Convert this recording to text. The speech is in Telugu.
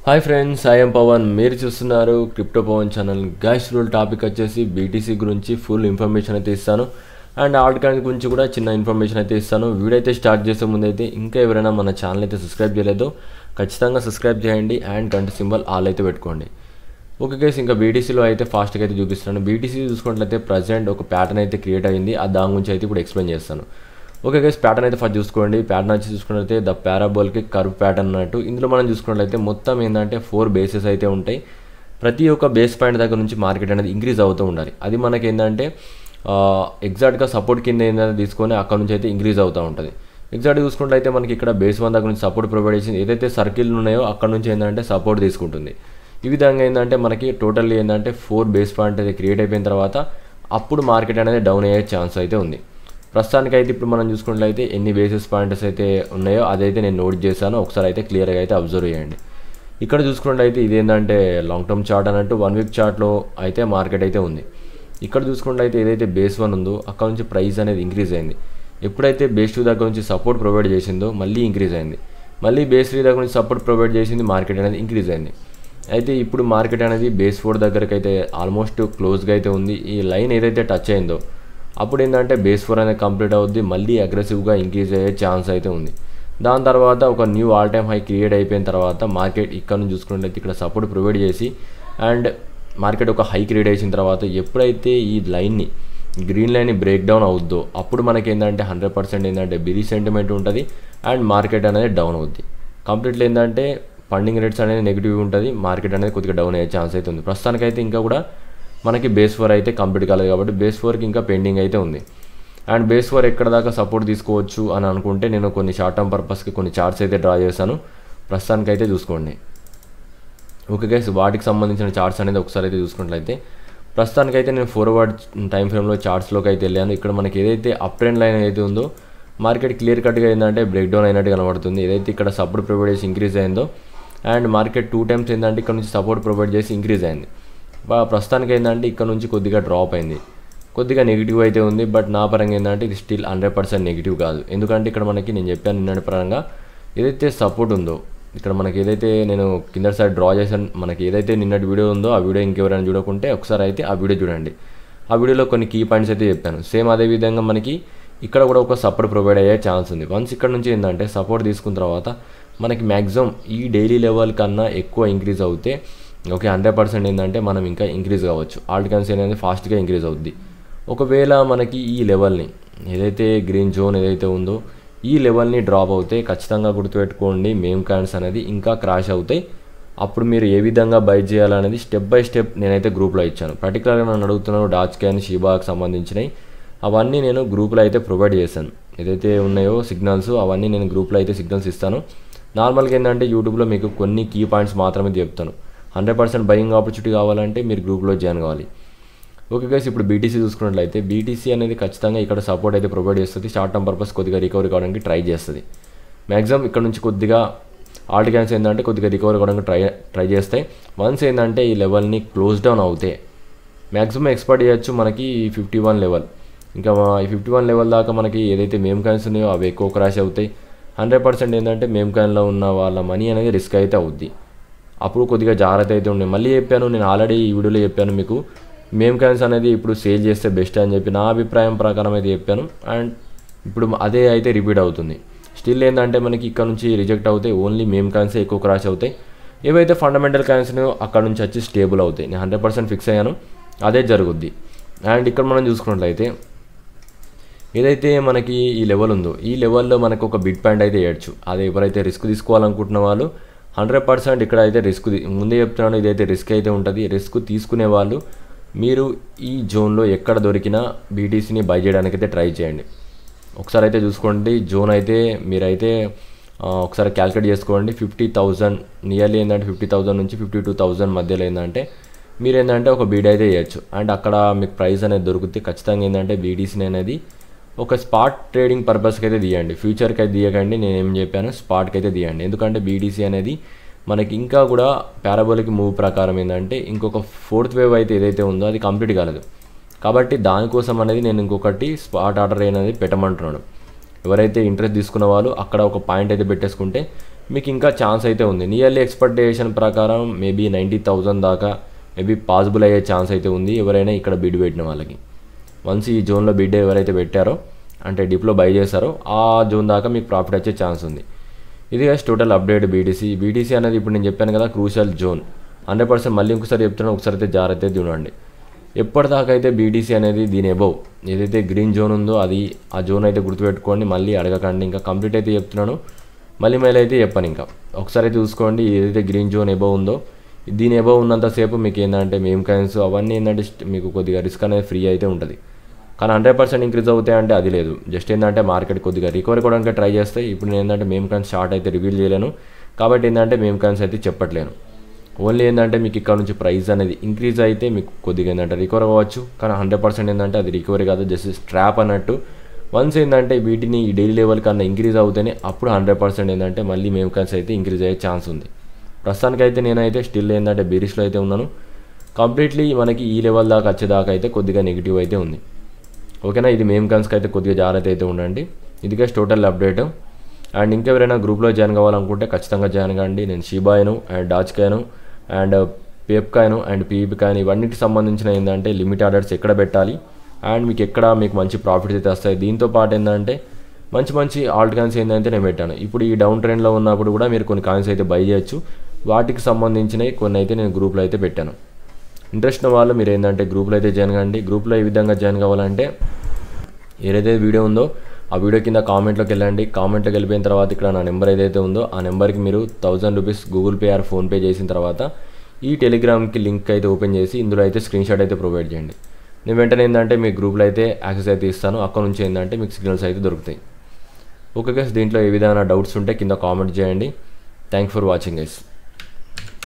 Hi friends, I am Pavan. మీరు చూస్తున్నారు క్రిప్టో పవన్ ఛానల్. గైస్, రూల్ టాపిక్ వచ్చేసి బీటీసీ గురించి ఫుల్ ఇన్ఫర్మేషన్ అయితే ఇస్తాను. అండ్ ఆల్ట్ కాయిన్ గురించి కూడా చిన్న ఇన్ఫర్మేషన్ అయితే ఇస్తాను. వీడియో అయితే స్టార్ట్ చేసే ముందు అయితే ఇంకా ఎవరైనా మన ఛానల్ అయితే సబ్స్క్రైబ్ చేయలేదో ఖచ్చితంగా సబ్స్క్రైబ్ చేయండి అండ్ గంట సింబల్ ఆల్ అయితే పెట్టుకోండి. ఓకే గైస్, ఇంకా బీటీసీలో అయితే ఫాస్ట్గా అయితే చూపిస్తున్నాను. బీటీసీ చూసుకున్నట్లయితే ప్రజెంట్ ఒక ప్యాటర్న్ అయితే క్రియేట్ అయింది. దాని గురించి అయితే ఇప్పుడు ఎక్స్ప్లెయిన్ చేస్తాను. ఓకే గైస్, ప్యాటర్న్ అయితే ఫస్ట్ చూసుకోండి. ప్యాటర్న్ వచ్చి చూసుకున్నట్లయితే ద పారాబోల్కి కర్వ్ ప్యాటర్న్ అన్నట్టు. ఇందులో మనం చూసుకున్నట్లయితే మొత్తం ఏంటంటే 4 బేసెస్ అయితే ఉంటాయి. ప్రతి ఒక్క బేస్ పాయింట్ దగ్గర నుంచి మార్కెట్ అనేది ఇంక్రీజ్ అవుతూ ఉండాలి. అది మనకి ఏంటంటే ఎగ్జాక్ట్గా సపోర్ట్ కింద ఏంటంటే తీసుకొని అక్కడ నుంచి అయితే ఇంక్రీజ్ అవుతూ ఉంటుంది. ఎగ్జాక్ట్గా చూసుకున్నట్లయితే మనకి ఇక్కడ బేస్ 1 దగ్గర నుంచి సపోర్ట్ ప్రొవైడ్ చేసింది. ఏదైతే సర్కిల్ ఉన్నాయో అక్కడ నుంచి ఏంటంటే సపోర్ట్ తీసుకుంటుంది. ఈ విధంగా ఏంటంటే మనకి టోటల్లీ ఏంటంటే 4 బేస్ పాయింట్ అయితే క్రియేట్ అయిపోయిన తర్వాత అప్పుడు మార్కెట్ అనేది డౌన్ అయ్యే ఛాన్స్ అయితే ఉంది. ప్రస్తుతానికి అయితే ఇప్పుడు మనం చూసుకున్నట్లయితే ఎన్ని బేసిస్ పాయింట్స్ అయితే ఉన్నాయో అదైతే నేను నోట్ చేశాను. ఒకసారి అయితే క్లియర్గా అయితే అబ్జర్వ్ చేయండి. ఇక్కడ చూసుకున్నట్లయితే ఇదేంటంటే లాంగ్ టర్మ్ చార్ట్ అన్నట్టు 1 వీక్ చార్ట్లో అయితే మార్కెట్ అయితే ఉంది. ఇక్కడ చూసుకున్నట్లయితే ఏదైతే బేస్ 1 ఉందో అక్కడ నుంచి ప్రైస్ అనేది ఇంక్రీజ్ అయింది. ఎప్పుడైతే బేస్ 2 దగ్గర నుంచి సపోర్ట్ ప్రొవైడ్ చేసిందో మళ్ళీ ఇంక్రీజ్ అయింది. మళ్ళీ బేస్ 3 దగ్గర నుంచి సపోర్ట్ ప్రొవైడ్ చేసింది, మార్కెట్ అనేది ఇంక్రీజ్ అయింది. అయితే ఇప్పుడు మార్కెట్ అనేది బేస్ 4 దగ్గరకు అయితే ఆల్మోస్ట్ క్లోజ్గా అయితే ఉంది. ఈ లైన్ ఏదైతే టచ్ అయిందో అప్పుడు ఏంటంటే బేస్ 4 అనేది కంప్లీట్ అవుద్ది. మళ్ళీ అగ్రెసివ్గా ఇంక్రీజ్ అయ్యే ఛాన్స్ అయితే ఉంది. దాని తర్వాత ఒక new all time high create అయిపోయిన తర్వాత మార్కెట్ ఇక్కడ నుంచి చూసుకున్నట్లయితే ఇక్కడ సపోర్ట్ ప్రొవైడ్ చేసి అండ్ మార్కెట్ ఒక హై క్రియేట్ చేసిన తర్వాత ఎప్పుడైతే ఈ లైన్ని గ్రీన్ లైన్ని బ్రేక్ డౌన్ అవుద్దో అప్పుడు మనకి ఏంటంటే 100% ఏంటంటే బిరీ సెంటిమెంట్ ఉంటుంది అండ్ మార్కెట్ అనేది డౌన్ అవుద్ది. కంప్లీట్లీ ఏంటంటే ఫండింగ్ రేట్స్ అనేది నెగిటివ్ ఉంటుంది. మార్కెట్ అనేది కొద్దిగా డౌన్ అయ్యే ఛాన్స్ అయితే ఉంది. ప్రస్తుతానికైతే ఇంకా కూడా మనకి బేస్ 4 అయితే కంప్లీట్ కాలేదు కాబట్టి బేస్ 4కి ఇంకా పెండింగ్ అయితే ఉంది. అండ్ బేస్ 4 ఎక్కడ దాకా సపోర్ట్ తీసుకోవచ్చు అని అనుకుంటే నేను కొన్ని షార్ట్ టర్మ్ పర్పస్కి కొన్ని చార్ట్స్ అయితే డ్రా చేశాను. ప్రస్తుతానికైతే చూసుకోండి. ఓకే గైస్, వాటికి సంబంధించిన చార్ట్స్ అనేది ఒకసారి అయితే చూసుకున్నట్లయితే ప్రస్తుతానికైతే నేను ఫార్వర్డ్ టైం ఫ్రేమ్లో చార్ట్స్లోకి అయితే వెళ్ళాను. ఇక్కడ మనకి ఏదైతే అప్ ట్రెండ్ లైన్ అయితే ఉందో మార్కెట్ క్లియర్ కట్గా ఏంటంటే బ్రేక్ డౌన్ అయినట్టు కనబడుతుంది. ఏదైతే ఇక్కడ సపోర్ట్ ప్రొవైడ్ చేసి ఇంక్రీజ్ అయిందో అండ్ మార్కెట్ 2 టైమ్స్ ఏంటంటే ఇక్కడ నుంచి సపోర్ట్ ప్రొవైడ్ చేసి ఇంక్రీజ్ అయింది. ప్రస్తుతానికి ఏంటంటే ఇక్కడ నుంచి కొద్దిగా డ్రాప్ అయింది, కొద్దిగా నెగిటివ్ అయితే ఉంది. బట్ నా పరంగా ఏంటంటే ఇది స్టిల్ 100% నెగిటివ్ కాదు. ఎందుకంటే ఇక్కడ మనకి నేను చెప్పాను నిన్నటి పరంగా ఏదైతే సపోర్ట్ ఉందో ఇక్కడ మనకి ఏదైతే నేను కింద సైడ్ డ్రా చేశాను, మనకి ఏదైతే నిన్నటి వీడియో ఉందో ఆ వీడియో ఇంకెవరైనా చూడకుంటే ఒకసారి అయితే ఆ వీడియో చూడండి. ఆ వీడియోలో కొన్ని కీ పాయింట్స్ అయితే చెప్పాను. సేమ్ అదేవిధంగా మనకి ఇక్కడ కూడా ఒక సపోర్ట్ ప్రొవైడ్ అయ్యే ఛాన్స్ ఉంది. వన్స్ ఇక్కడ నుంచి ఏంటంటే సపోర్ట్ తీసుకున్న తర్వాత మనకి మ్యాక్సిమం ఈ డైలీ లెవెల్ కన్నా ఎక్కువ ఇంక్రీజ్ అవుతే ఓకే 100% ఏంటంటే మనం ఇంకా ఇంక్రీజ్ కావచ్చు. ఆల్ట్ కాయిన్స్ అనేది ఫాస్ట్గా ఇంక్రీజ్ అవుద్ది. ఒకవేళ మనకి ఈ లెవెల్ని ఏదైతే గ్రీన్ జోన్ ఏదైతే ఉందో ఈ లెవెల్ని డ్రాప్ అవుతే ఖచ్చితంగా గుర్తుపెట్టుకోండి మేమ్ కాయిన్స్ అనేది ఇంకా క్రాష్ అవుతాయి. అప్పుడు మీరు ఏ విధంగా బై చేయాలనేది స్టెప్ బై స్టెప్ నేనైతే గ్రూప్లో ఇచ్చాను. పర్టికులర్గా నన్ను అడుగుతున్నాను డాచ్ కాయిన్, షీబాకి సంబంధించినవి అవన్నీ నేను గ్రూప్లో అయితే ప్రొవైడ్ చేశాను. ఏదైతే ఉన్నాయో సిగ్నల్స్ అవన్నీ నేను గ్రూప్లో అయితే సిగ్నల్స్ ఇస్తాను. నార్మల్గా ఏంటంటే యూట్యూబ్లో మీకు కొన్ని కీ పాయింట్స్ మాత్రమే చెప్తాను. 100% బయింగ్ ఆపర్చునిటీ కావాలంటే మీరు గ్రూప్లో జాయిన్ కావాలి. ఓకే గైస్, ఇప్పుడు బీటీసీ చూసుకున్నట్లయితే బీటీసీ అనేది ఖచ్చితంగా ఇక్కడ సపోర్ట్ అయితే ప్రొవైడ్ చేస్తుంది. షార్ట్ టర్మ్ పర్పస్ కొద్దిగా రికవరీ కావడానికి ట్రై చేస్తుంది. మ్యాక్సిమం ఇక్కడ నుంచి కొద్దిగా ఆల్ట్ కాయిన్స్ ఏంటంటే కొద్దిగా రికవరీ కావడానికి ట్రై చేస్తాయి. వన్స్ ఏంటంటే ఈ లెవెల్ని క్లోజ్ డౌన్ అవుతే మ్యాక్సిమం ఎక్స్పెక్ట్ చేయొచ్చు మనకి 51 లెవెల్. ఇంకా ఈ 51 లెవెల్ దాకా మనకి ఏదైతే మేమ్ కాయిన్స్ ఉన్నాయో అవి ఎక్కువ క్రాష్ అవుతాయి. 100% ఏంటంటే మేమ్ కాయిన్లో ఉన్న వాళ్ళ మనీ అనేది రిస్క్ అయితే అవుద్ది. అప్పుడు కొద్దిగా జాగ్రత్త అయితే ఉండే. మళ్ళీ చెప్పాను, నేను ఆల్రెడీ ఈ వీడియోలో చెప్పాను మీకు మేమ్ కాయిన్స్ అనేది ఇప్పుడు సేల్ చేస్తే బెస్ట్ అని చెప్పి నా అభిప్రాయం ప్రకారం అయితే చెప్పాను. అండ్ ఇప్పుడు అదే అయితే రిపీట్ అవుతుంది. స్టిల్ ఏంటంటే మనకి ఇక్కడ నుంచి రిజెక్ట్ అవుతాయి. ఓన్లీ మేమ్ కాయిన్సే ఎక్కువ క్రాష్ అవుతాయి. ఏవైతే ఫండమెంటల్ కాయిన్స్ అక్కడ నుంచి వచ్చి స్టేబుల్ అవుతాయి. నేను 100% ఫిక్స్ అయ్యాను, అదే జరుగుద్ది. అండ్ ఇక్కడ మనం చూసుకున్నట్లయితే ఏదైతే మనకి ఈ లెవెల్ ఉందో ఈ లెవెల్లో మనకు ఒక బిట్ పాయింట్ అయితే వేయచ్చు. అది ఎవరైతే రిస్క్ తీసుకోవాలనుకుంటున్న వాళ్ళు 100% ఇక్కడ అయితే రిస్క్ ముందే చెప్తున్నాను, ఇదైతే రిస్క్ అయితే ఉంటుంది. రిస్క్ తీసుకునే వాళ్ళు మీరు ఈ జోన్లో ఎక్కడ దొరికినా బీటీసీని బై చేయడానికి అయితే ట్రై చేయండి. ఒకసారి అయితే చూసుకోండి జోన్ అయితే మీరైతే ఒకసారి క్యాల్కులేట్ చేసుకోండి. 50,000 నియర్లీ ఏంటంటే 50,000 నుంచి 52,000 మధ్యలో ఏంటంటే మీరు ఏంటంటే ఒక బీడ్ అయితే వేయచ్చు. అండ్ అక్కడ మీకు ప్రైస్ అనేది దొరుకుతుంది. ఖచ్చితంగా ఏంటంటే బీటీసీని అనేది ఒక స్పాట్ ట్రేడింగ్ పర్పస్కి అయితే తీయండి. ఫ్యూచర్కి అయితే తీయకండి. నేను ఏం చెప్పాను, స్పాట్కి అయితే తీయండి. ఎందుకంటే బీటీసీ అనేది మనకి ఇంకా కూడా పారాబోలిక్ మూవ్ ప్రకారం ఏంటంటే ఇంకొక 4th వేవ్ అయితే ఏదైతే ఉందో అది కంప్లీట్ కాలేదు. కాబట్టి దానికోసం అనేది నేను ఇంకొకటి స్పాట్ ఆర్డర్ అనేది పెట్టమంటున్నాను. ఎవరైతే ఇంట్రెస్ట్ తీసుకున్న వాళ్ళు అక్కడ ఒక పాయింట్ అయితే పెట్టేసుకుంటే మీకు ఇంకా ఛాన్స్ అయితే ఉంది. నియర్లీ ఎక్స్పెక్టేషన్ ప్రకారం మేబీ 90,000 దాకా మేబీ పాసిబుల్ అయ్యే ఛాన్స్ అయితే ఉంది ఎవరైనా ఇక్కడ బిడ్ పెట్టిన వాళ్ళకి. వన్స్ ఈ జోన్లో బిడ్ ఎవరైతే పెట్టారో అంటే డిప్లో బై చేశారో ఆ జోన్ దాకా మీకు ప్రాఫిట్ వచ్చే ఛాన్స్ ఉంది. ఇది టోటల్ అప్డేట్ బీటీసీ అనేది ఇప్పుడు నేను చెప్పాను కదా క్రూషియల్ జోన్ 100%. మళ్ళీ ఇంకొకసారి చెప్తున్నాను, ఒకసారి అయితే జాగ్రత్త చూడండి. ఎప్పటిదాకా అయితే బీటీసీ అనేది దీని అబౌవ్ ఏదైతే గ్రీన్ జోన్ ఉందో అది ఆ జోన్ అయితే గుర్తుపెట్టుకోండి, మళ్ళీ అడగకండి. ఇంకా కంప్లీట్ అయితే చెప్తున్నాను, మళ్ళీ అయితే చెప్పాను. ఇంకా ఒకసారి అయితే చూసుకోండి, ఏదైతే గ్రీన్ జోన్ అబౌవ్ ఉందో దీని అబౌవ్ ఉన్నంతసేపు మీకు ఏంటంటే మేమ్ కాయిన్స్ అవన్నీ ఏంటంటే మీకు కొద్దిగా రిస్క్ అనేది ఫ్రీ అయితే ఉంటుంది. కానీ 100% ఇంక్రీజ్ అవుతాయంటే అది లేదు. జస్ట్ ఏంటంటే మార్కెట్ కొద్దిగా రికవరీ కూడా ట్రై చేస్తాయి. ఇప్పుడు నేను ఏంటంటే మేమ్ కాయిన్స్ షార్ట్ అయితే రివీల్ చేయలేను కాబట్టి ఏంటంటే మేమ్ కాయిన్స్ అయితే చెప్పట్లేను. ఓన్లీ ఏంటంటే మీకు ఇక్కడ నుంచి ప్రైస్ అనేది ఇంక్రీజ్ అయితే మీకు కొద్దిగా ఏంటంటే రికవర్ అవ్వచ్చు. కానీ 100% ఏంటంటే అది రికవరీ కాదు, జస్ట్ స్ట్రాప్ అన్నట్టు. వన్స్ ఏంటంటే వీటిని ఈ డైలీ లెవెల్ కన్నా ఇంక్రీజ్ అవుతేనే అప్పుడు 100% ఏంటంటే మళ్ళీ మేమ్ కాయిన్స్ అయితే ఇంక్రీజ్ అయ్యే ఛాన్స్ ఉంది. ప్రస్తుతానికైతే నేనైతే స్టిల్ ఏంటంటే బీరిష్లో అయితే ఉన్నాను. కంప్లీట్లీ మనకి ఈ లెవెల్ దాకా వచ్చేదాకా అయితే కొద్దిగా నెగిటివ్ అయితే ఉంది. ఓకేనా, ఇది మేమ్ కాయిన్స్కి అయితే కొద్దిగా జాగ్రత్త అయితే ఉండండి. ఇది టోటల్ అప్డేట్. అండ్ ఇంకెవరైనా గ్రూప్లో జాయిన్ కావాలనుకుంటే ఖచ్చితంగా జాయిన్ కాండి. నేను Shiba Inu and Doge coin and Pepe coin and PEP coin ఇవన్నిటికి సంబంధించిన ఏంటంటే లిమిట్ ఆర్డర్స్ ఎక్కడ పెట్టాలి అండ్ మీకు ఎక్కడ మీకు మంచి ప్రాఫిట్స్ అయితే వస్తాయి. దీంతో పాటు ఏంటంటే మంచి ఆల్ట్ కాయిన్స్ ఏంటంటే నేను పెట్టాను. ఇప్పుడు ఈ డౌన్ ట్రెండ్లో ఉన్నప్పుడు కూడా మీరు కొన్ని కాయిన్స్ అయితే బై చేయొచ్చు. వాటికి సంబంధించినవి కొన్ని అయితే నేను గ్రూప్లో అయితే పెట్టాను. ఇంట్రెస్ట్ ఉన్న వాళ్ళు మీరు ఏంటంటే గ్రూప్లో అయితే జాయిన్ కాండి. గ్రూప్లో ఏ విధంగా జాయిన్ కావాలంటే ఏదైతే వీడియో ఉందో ఆ వీడియో కింద కామెంట్లోకి వెళ్ళండి. కామెంట్లోకి వెళ్ళిపోయిన తర్వాత ఇక్కడ నా నెంబర్ ఏదైతే ఉందో ఆ నెంబర్కి మీరు 1000 rupees Google pay are PhonePe చేసిన తర్వాత ఈ టెలిగ్రామ్కి లింక్ అయితే ఓపెన్ చేసి ఇందులో అయితే స్క్రీన్ షాట్ అయితే ప్రొవైడ్ చేయండి. నేను వెంటనే ఏంటంటే మీ గ్రూప్లో అయితే యాక్సెస్ అయితే ఇస్తాను. అక్కడ నుంచి ఏంటంటే మీకు సిగ్నల్స్ అయితే దొరుకుతాయి. ఓకే గైస్, దీంట్లో ఏ విధమైన డౌట్స్ ఉంటే కింద కామెంట్ చేయండి. Thanks for watching guys.